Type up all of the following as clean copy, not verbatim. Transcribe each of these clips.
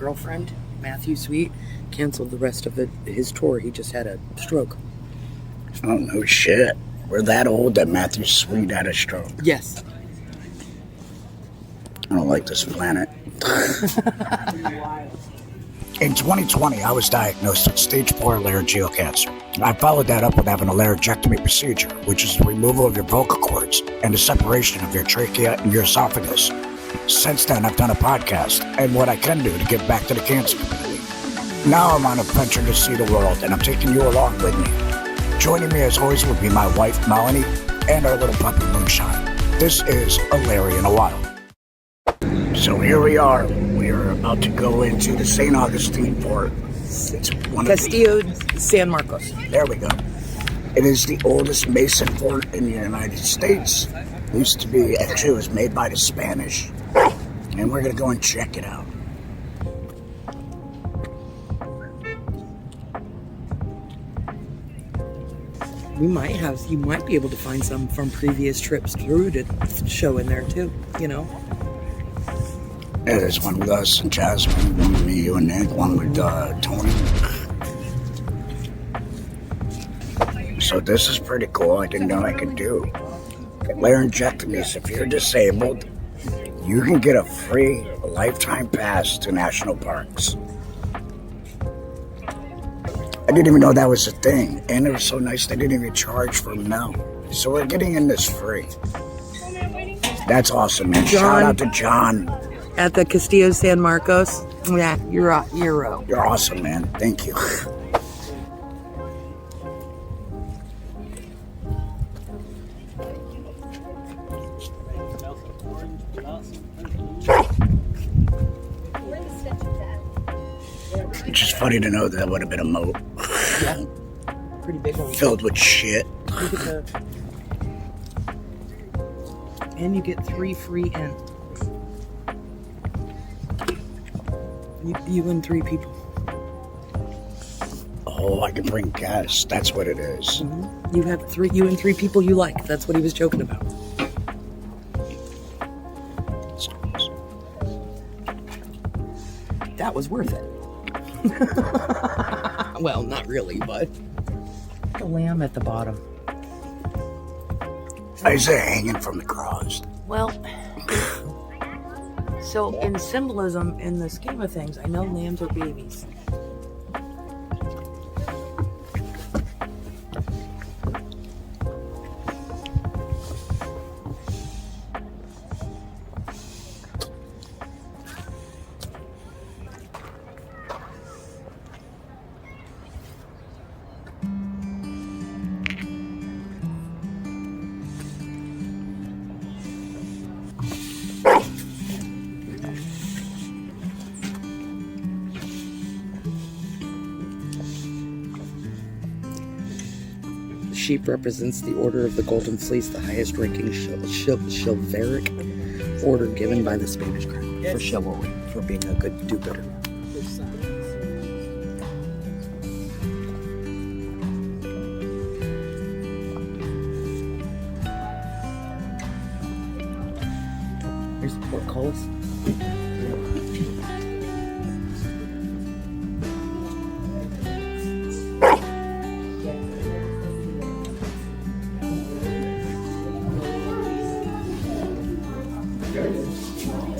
girlfriend, Matthew Sweet, canceled the rest of his tour. He just had a stroke. Oh, no shit. We're that old that Matthew Sweet had a stroke. Yes. I don't like this planet. In 2020, I was diagnosed with stage 4 laryngeal cancer. I followed that up with having a laryngectomee procedure, which is the removal of your vocal cords and the separation of your trachea and your esophagus. Since then, I've done a podcast and what I can do to give back to the cancer community. Now I'm on a venture to see the world, and I'm taking you along with me. Joining me as always will be my wife, Melonie, and our little puppy, Moonshine. This is A Lary in a While. So here we are. We are about to go into the St. Augustine fort. It's one Castillo de San Marcos. There we go. It is the oldest Mason fort in the United States. It used to be, actually it was made by the Spanish. And we're going to go and check it out. You might be able to find some from previous trips through to show in there too, you know. Yeah, there's one with us and Jasmine, one with me, you and Nick, one with Tony. So this is pretty cool. I didn't know I could do. Laryngectomies, if you're disabled, you can get a free lifetime pass to national parks. I didn't even know that was a thing. And it was so nice they didn't even charge for Mel. So we're getting in this free. That's awesome, man. Shout out to John. At the Castillo de San Marcos. Yeah, you're awesome, man. Thank you. It's just funny to know that would have been a moat. Yeah. Pretty big one. Filled with shit. And you get 3 free in. You and 3 people. Oh, I can bring guests. That's what it is. Mm-hmm. You and 3 people you like. That's what he was joking about. That was worth it. Well, not really, but the lamb at the bottom. I say hanging from the cross. Well, so in symbolism, in the scheme of things, I know lambs are babies. Sheep represents the Order of the Golden Fleece, the highest ranking chivalric order given by the Spanish crown for chivalry, for being a good do-gooder. Here's the portcullis.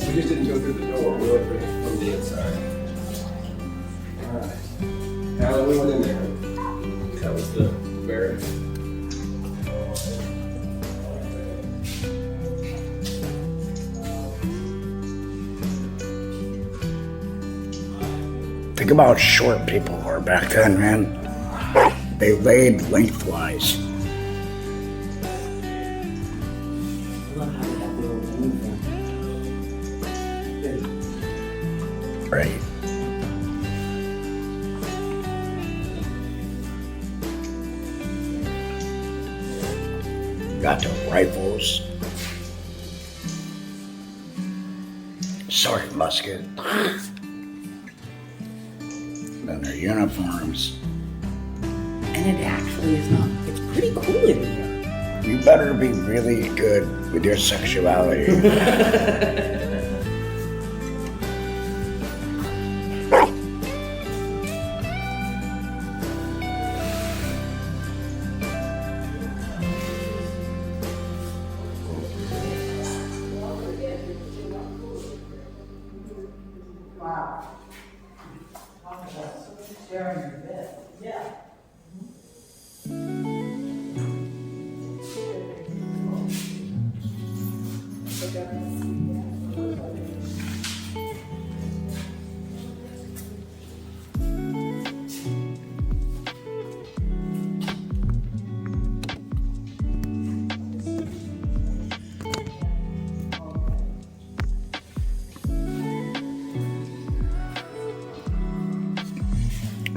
We just didn't go through the door. We went from the inside. Alright. How we went in there? That was the barrier. Think about how short people were back then, man. They laid lengthwise. Right. Got the rifles. Sergeant musket. Then their uniforms. And it actually is not. It's pretty cool in here. You better be really good with your sexuality.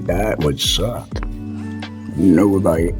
That would suck. No bite.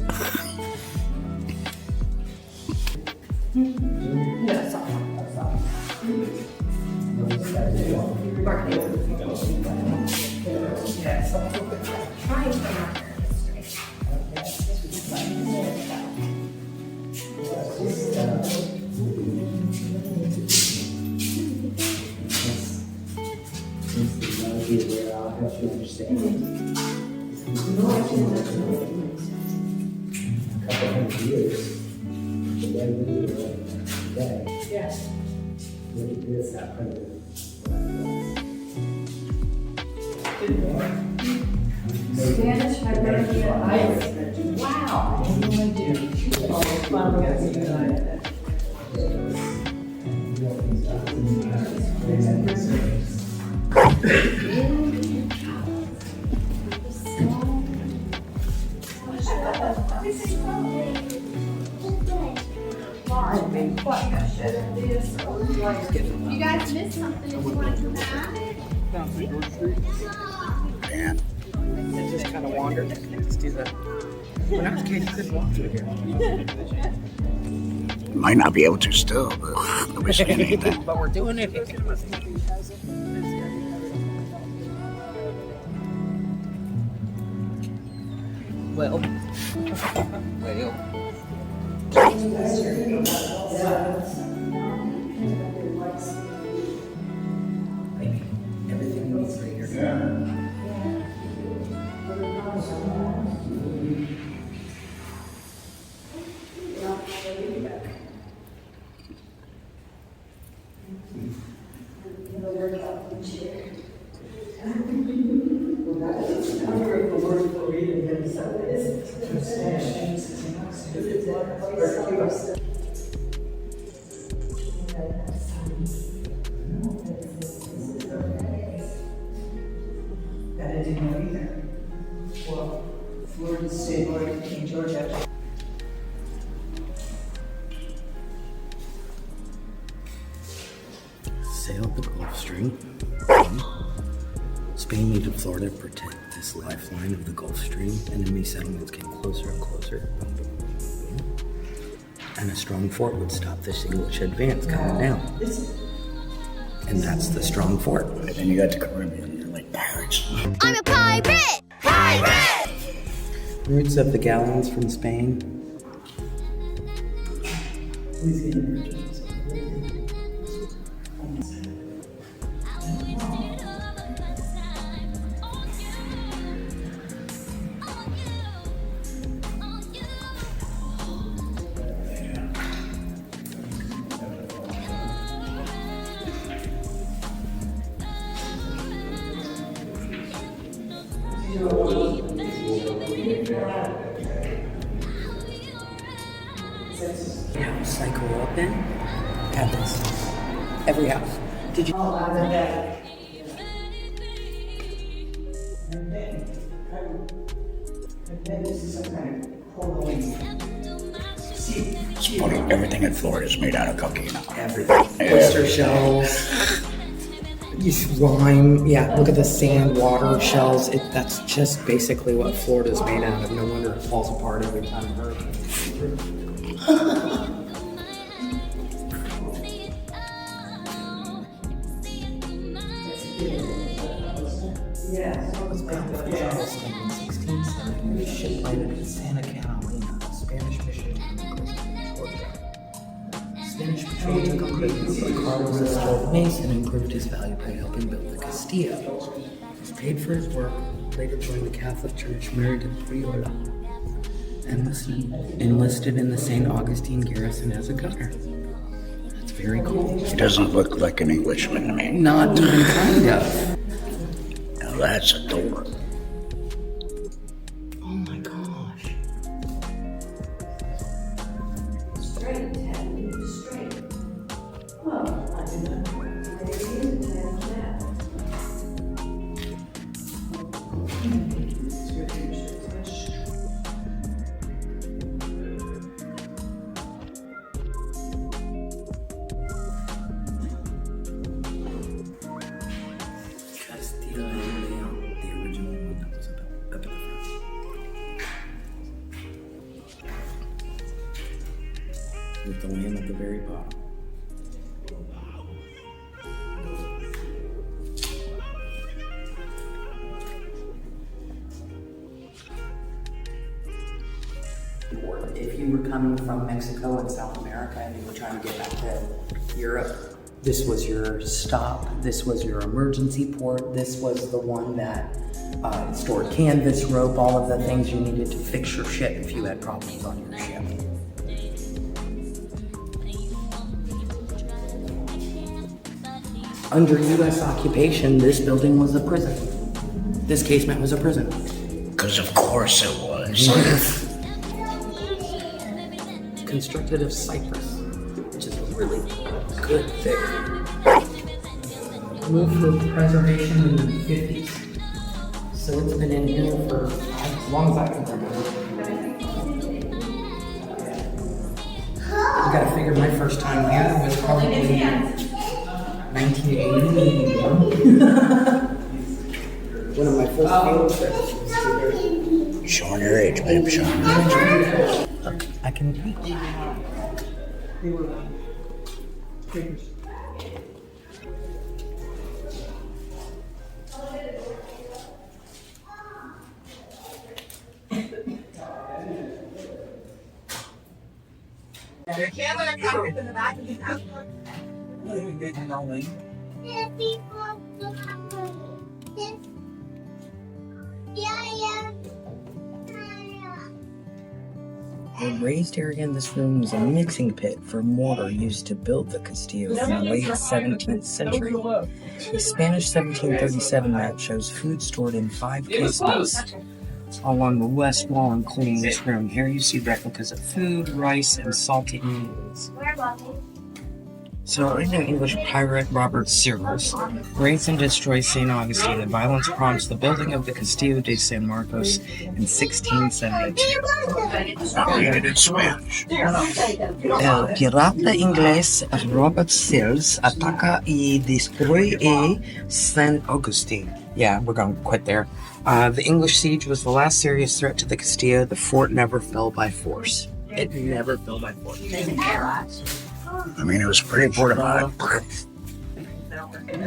Spanish, Hibernian, Irish. Wow. You guys missed something if you want to come back. Man, I just kind of wandered. Just do that. When I was a kid, you couldn't walk through here. might not be able to still, but nobody's saying anything. But we're doing it. Well. Everything needs right here. That I didn't know either. Well, Florida State, King Georgia. Sailed the Gulf Stream. Spain needed Florida to protect this lifeline of the Gulf Stream. Enemy settlements came closer and closer. And a strong fort would stop this English advance coming down. And that's the strong fort. And then you got the Caribbean, you're like pirates. I'm a pirate! Pirate! Roots of the galleons from Spain. House I grew up in had this. Every house. Did you? It's funny, everything in Florida is made out of cocaine. Everything. Oyster shells. Lime. Yeah, look at the sand, water shells. That's just basically what Florida's made out of. No wonder it falls apart every time a hurricane comes through. Was built by Augustine in 1670. The ship landed in Santa Catalina, a Spanish mission on the coast of Portugal. Spanish patrol took a cruise, but Carlos installed Mason and proved his value by helping build the Castillo. He was paid for his work, later joined the Catholic Church, married a Priola, and enlisted in the St. Augustine garrison as a gunner. That's very cool. He doesn't look like an Englishman to me. Not even kind of. That's a door. Oh my gosh. Straight, Ted, you're straight. Well, I did not. Maybe it is, Ted, that. Castillo de Leon, the original one that was up at the front. With the lamb at the very bottom. If you were coming from Mexico and South America and you were trying to get back to Europe, this was your stop, this was your emergency port, this was the one that stored canvas, rope, all of the things you needed to fix your ship if you had problems on your ship. Under U.S. occupation, this building was a prison. This casement was a prison. Because of course it was. Constructed of cypress, which is a really good thing. Moved for preservation in the 50s. So it's been in here for as long as I can remember. I gotta figure my first time here was probably 1980. One of my first field trips. Showing your age, babe. Showing your age. I can teach. They were figures. The raised area in this room was a mixing pit for mortar used to build the Castillo in the late 17th century. A Spanish 1737 map shows food stored in 5 casemates along the west wall, including this room. Here you see replicas of food, rice, and salted meats. So, according to English pirate Robert Searles, raised and destroyed St. Augustine, and violence prompts the building of the Castillo de San Marcos in 1672. Read it in Spanish. El pirata inglés Robert Searles ataca y destruye St. Augustine. Yeah, we're going to quit there. The English siege was the last serious threat to the Castillo. The fort never fell by force. It never fell by force. I mean, it was pretty fortified. Right in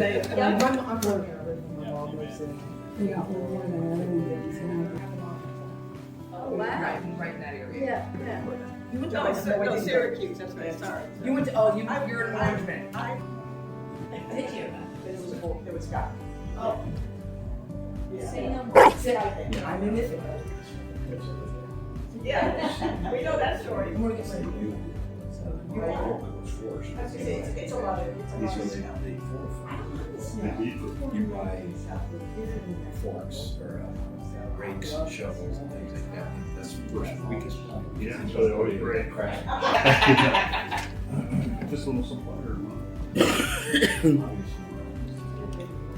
that area. Yeah. You went to Syracuse, that's where I started. You went to, you're an Orange man. Thank you. It was Scott. Oh. Yeah. I'm in this. Yeah, we know that story. It's a lot of, You buy forks or rakes, shovels, and things like that. That's the first weakest point. Yeah, so they always break. Crack. Just a little supplier.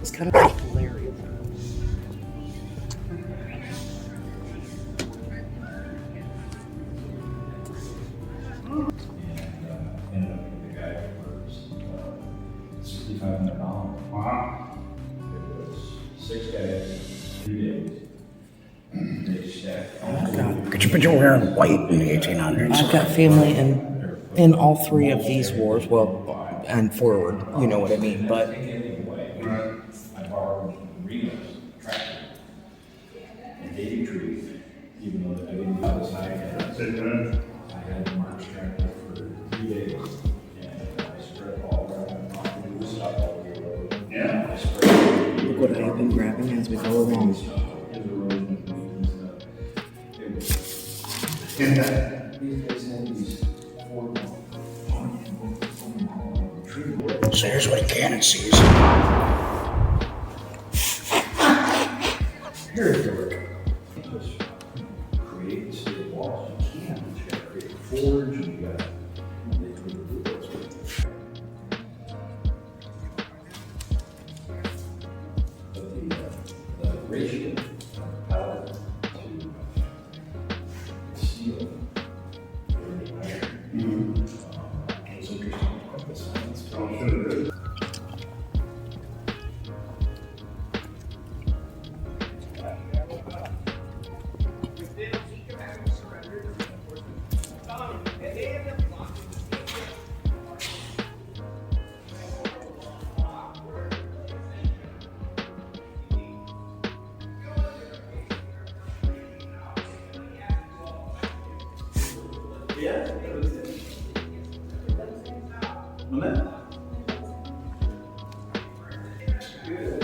It's kind of like Lary. Ended up with the guy who works $6,500. Wow. It was 6 days, 3 days. They stacked. Could you put your wearing white in the 1800s? I've got family in all 3 of these wars. Well, and forward, you know what I mean. But I borrowed Rena's tractor and Davy Tree, even though I didn't buy this high. I had the March tractor for 3 days, and I spread all around, the stuff all over the road. Yeah. I spread look what I've been grabbing as we go along. These guys had these 4 tree. So here's what a cannon sees. ratio of powder to steel. It was interesting to put this on. Oh, sure it is. Yeah. Good.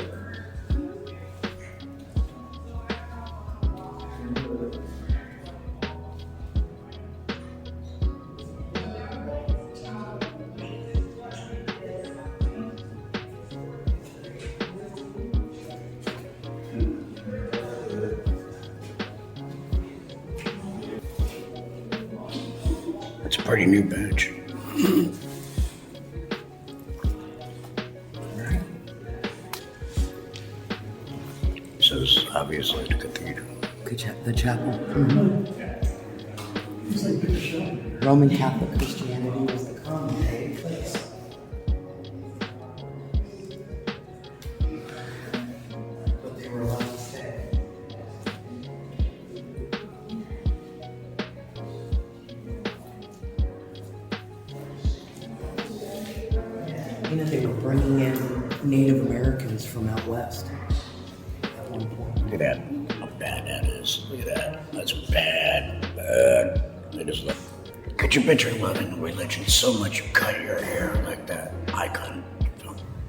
It's a pretty new bench. So this is obviously the cathedral. The chapel. Roman Catholic Christianity was the common place. But they were allowed to stay. You know, they were bringing in Native Americans from out west at one point. Look at that, how bad that is. Look at that. That's bad, bad. They just look. Could you picture loving a religion so much you cut your hair like that? I couldn't.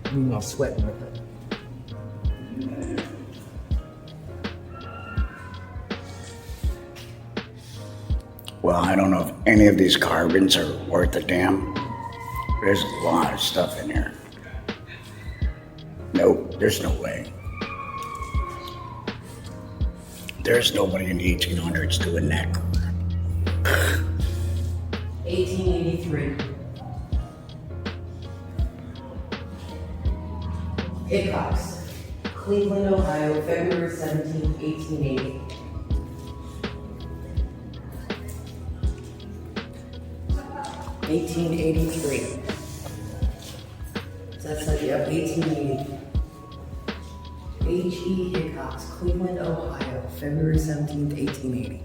I'm all sweating with it. Well, I don't know if any of these carvings are worth a damn. There's a lot of stuff in here. Nope, there's no way. There's nobody in the 1800s doing that. 1883. Hickox, Cleveland, Ohio, February 17, 1880. $1883. That's like, yep, 1880. H.E. Hickox, Cleveland, Ohio, February 17th, 1880.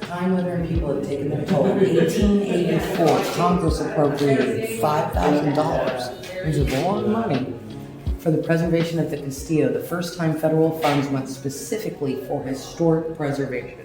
Time, weather, and people have taken their toll. 1884, Congress appropriated $5,000. It was a lot of money for the preservation of the Castillo, the first time federal funds went specifically for historic preservation.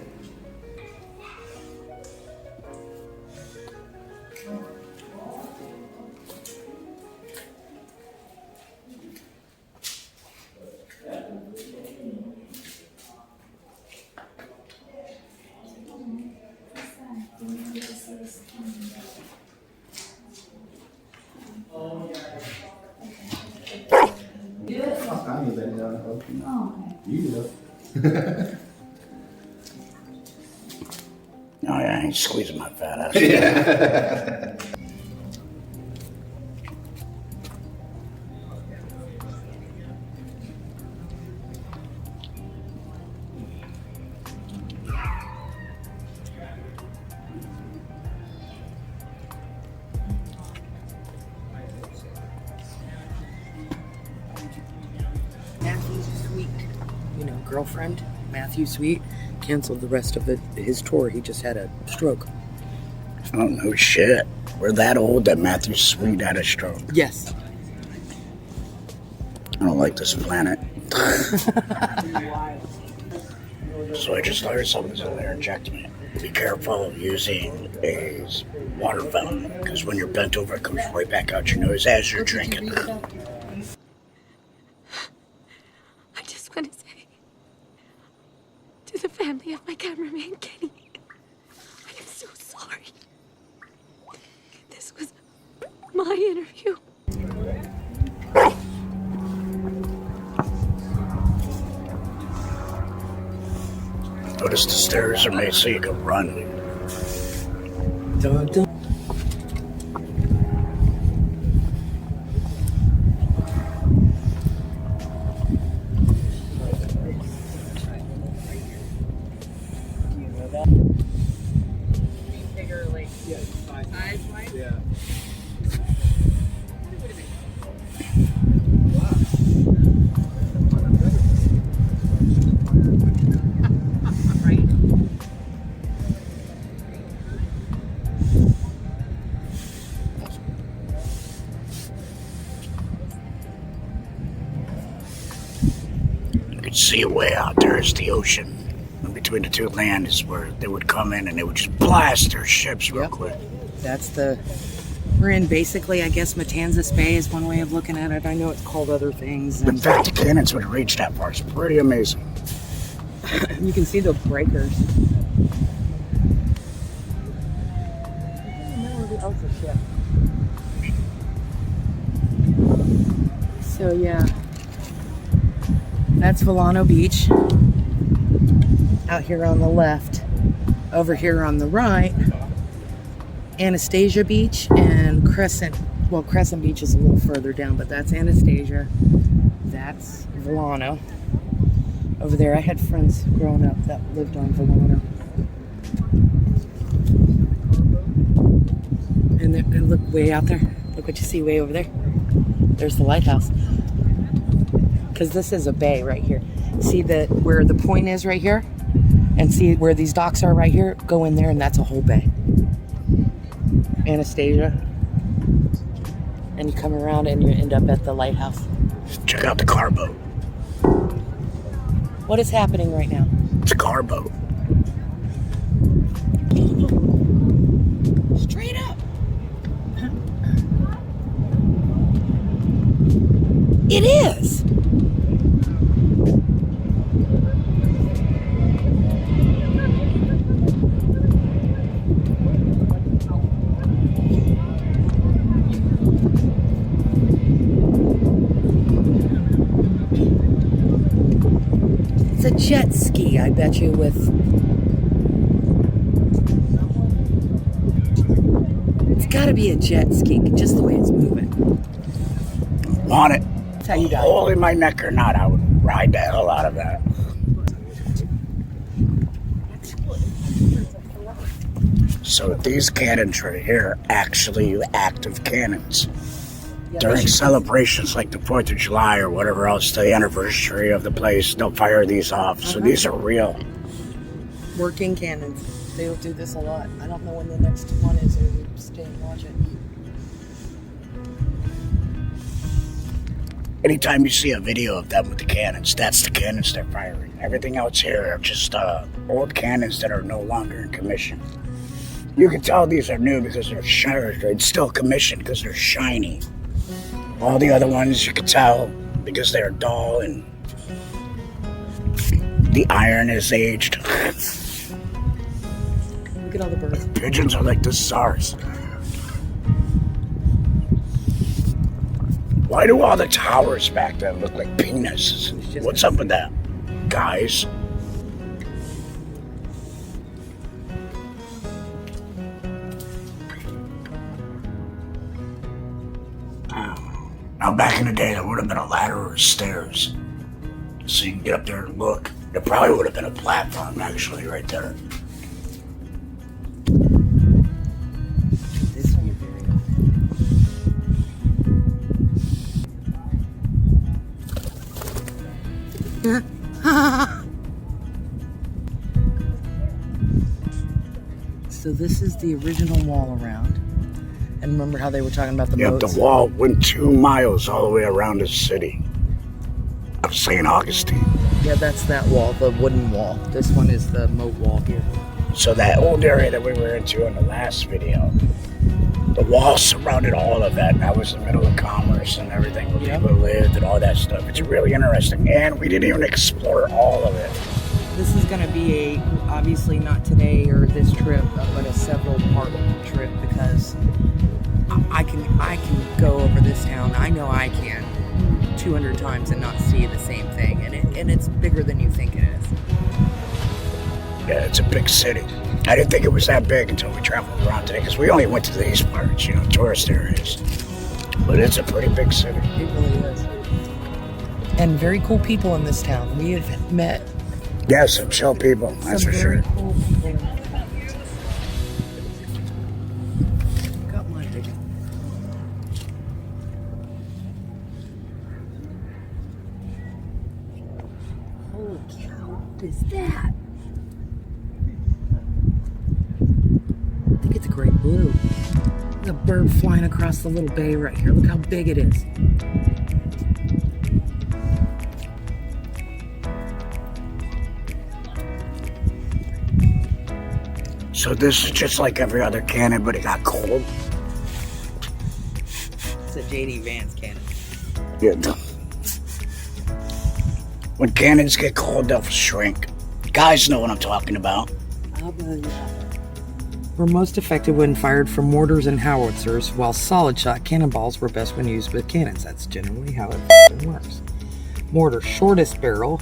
Oh yeah, I ain't squeezing my fat ass. Matthew Sweet, girlfriend, Matthew Sweet, canceled the rest of his tour. He just had a stroke. Oh no shit. We're that old that Matthew Sweet had a stroke. Yes. I don't like this planet. So I just learned something's a laryngectomee. Be careful of using a water fountain, because when you're bent over, it comes right back out your nose as you're drinking. I just want to say to the family of my cameraman, Kenny, I am so sorry. This was my interview. Notice the stairs are made so you can run. Dun, dun. Bigger, like, size-wise? Yeah. Right? You can see way out there is the ocean. And between the two lands is where they would come in and they would just blast their ships real Yep. quick. We're in basically, I guess, Matanzas Bay is one way of looking at it. I know it's called other things. The fact the cannons would reach that far is pretty amazing. You can see the breakers. So yeah, that's Volano Beach. Out here on the left. Over here on the right, Anastasia Beach and Crescent. Well, Crescent Beach is a little further down, but that's Anastasia. That's Volano. Over there, I had friends growing up that lived on Volano. And look way out there. Look what you see way over there. There's the lighthouse. Because this is a bay right here. See where the point is right here? And see where these docks are right here? Go in there and that's a whole bay. Anastasia. And you come around and you end up at the lighthouse. Check out the car boat. What is happening right now? It's a car boat. Straight up. It is. It's a jet ski, I bet you, with... It's gotta be a jet ski, just the way it's moving. Want it? That's how you die. Hole in my neck or not, I would ride the hell out of that. So these cannons right here are actually active cannons. During celebrations like the 4th of July or whatever else, the anniversary of the place, they'll fire these off. So these are real. Working cannons. They'll do this a lot. I don't know when the next one is, or you stay and watch it. Anytime you see a video of them with the cannons, that's the cannons they're firing. Everything else here are just old cannons that are no longer in commission. You can tell these are new because they're shiny. It's still commissioned because they're shiny. All the other ones you can tell because they're dull and the iron is aged. Look at all the birds. Pigeons are like the SARS. Why do all the towers back there look like penises? What's up with that, guys? Now, back in the day, there would have been a ladder or stairs. So you can get up there and look. There probably would have been a platform, actually, right there. This view very So this is the original wall around. And remember how they were talking about the moats? The wall went 2 miles all the way around the city of St. Augustine. Yeah, that's that wall, the wooden wall. This one is the moat wall here. So that old area that we were into in the last video, the wall surrounded all of that. That was the middle of commerce and everything where people lived and all that stuff. It's really interesting. And we didn't even explore all of it. This is going to be obviously not today or this trip, but a several part trip because I can go over this town. I know I can 200 times and not see the same thing, and it's bigger than you think it is. Yeah, it's a big city. I didn't think it was that big until we traveled around today, because we only went to these parts, you know, tourist areas. But it's a pretty big city. It really is. And very cool people in this town. We have met Yeah, some chill people, that's some for very sure. cool people. Got my ticket. Holy cow, what is that? I think it's a great blue. There's a bird flying across the little bay right here. Look how big it is. So this is just like every other cannon, but it got cold. It's a JD Vance cannon. Yeah. When cannons get cold, they'll shrink. Guys know what I'm talking about. Were most effective when fired from mortars and howitzers, while solid shot cannonballs were best when used with cannons. That's generally how it works. Mortar, shortest barrel,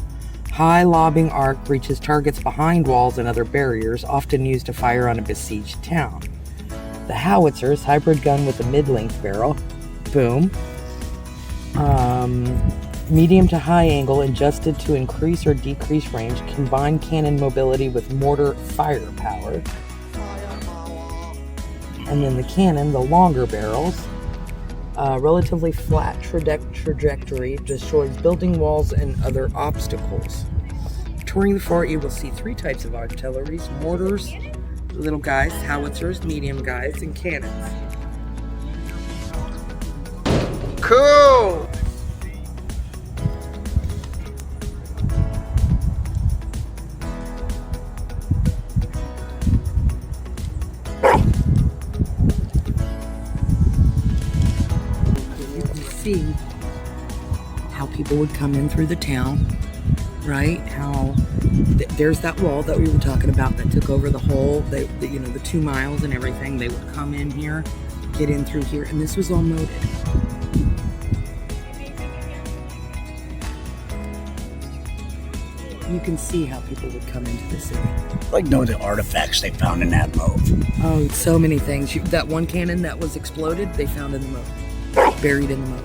high lobbing arc, reaches targets behind walls and other barriers, often used to fire on a besieged town. The howitzers, hybrid gun with a mid-length barrel, boom. Medium to high angle, adjusted to increase or decrease range, combine cannon mobility with mortar firepower. And then the cannon, the longer barrels, relatively flat trajectory, destroys building walls and other obstacles. Touring the fort, you will see three types of artillery: mortars, little guys, howitzers, medium guys, and cannons. Cool! You can see how people would come in through the town, right? How there's that wall that we were talking about that took over the whole, the 2 miles and everything. They would come in here, get in through here, and this was all moated. You can see how people would come into the city. Like, know the artifacts they found in that moat. Oh, so many things. That one cannon that was exploded, they found in the moat. Buried in the moat.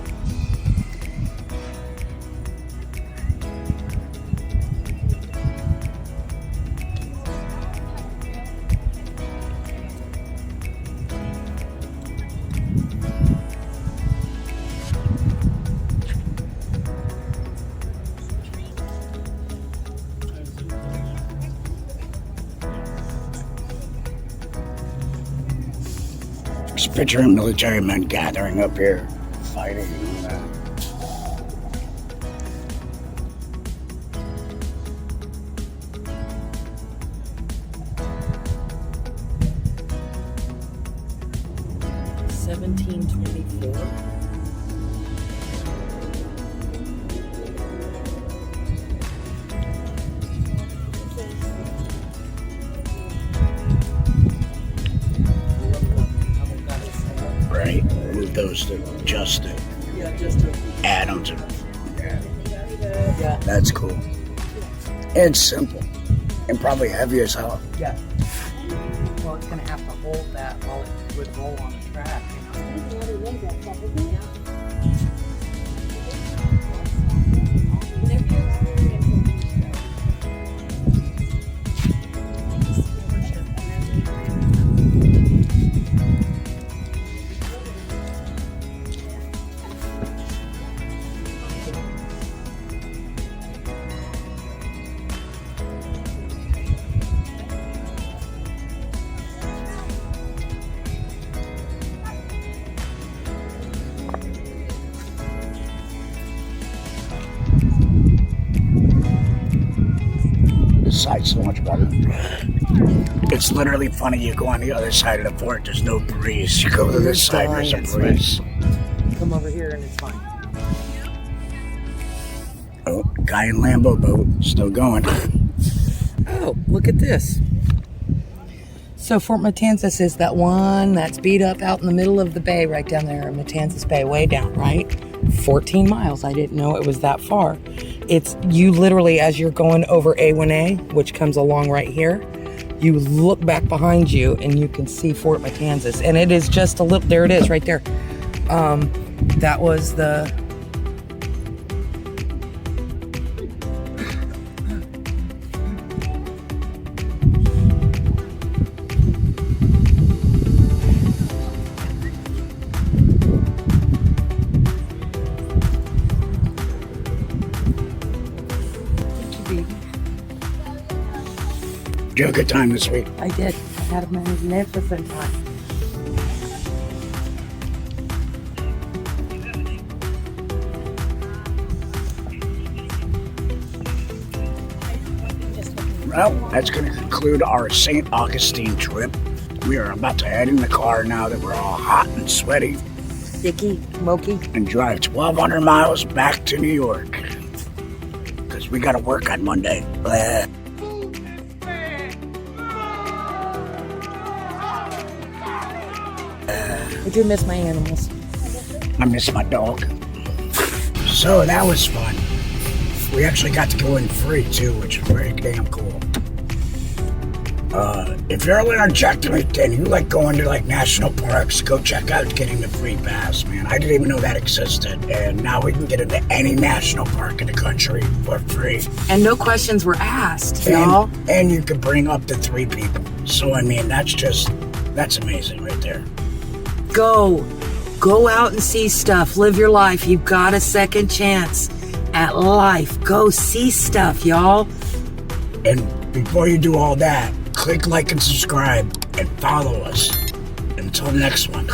Just picturing military men gathering up here, fighting and all that. Right, move those to just to add them to. Yeah. That's cool. And simple, and probably heavy as hell. Yeah. Well, it's gonna have to hold that while it would roll on the track, you know? This side's so much better. It's literally funny. You go on the other side of the fort, there's no breeze. You go to this side, there's a breeze. Come over here and it's fine. Oh, guy in Lambo boat, still going. Oh, look at this. So Fort Matanzas is that one that's beat up out in the middle of the bay right down there in Matanzas Bay, way down, right? 14 miles. I didn't know it was that far. It's you literally, as you're going over A1A, which comes along right here, you look back behind you and you can see Fort Matanzas. And it is just a little, there it is right there. That was the, Did you have a good time this week? I did. I had a magnificent time. Well, that's going to conclude our St. Augustine trip. We are about to head in the car now that we're all hot and sweaty Sticky, smoky. and drive 1,200 miles back to New York. Because we got to work on Monday. Blah. I do miss my animals. I miss my dog. So that was fun. We actually got to go in free too, which is very damn cool. If you're a laryngectomist and you like going to like national parks, go check out getting the free pass, man. I didn't even know that existed, and now we can get into any national park in the country for free. And no questions were asked, y'all. And you can bring up to 3 people. So I mean, that's amazing right there. Go out and see stuff. Live your life. You've got a second chance at life. Go see stuff, y'all. And before you do all that, click like and subscribe and follow us. Until next one.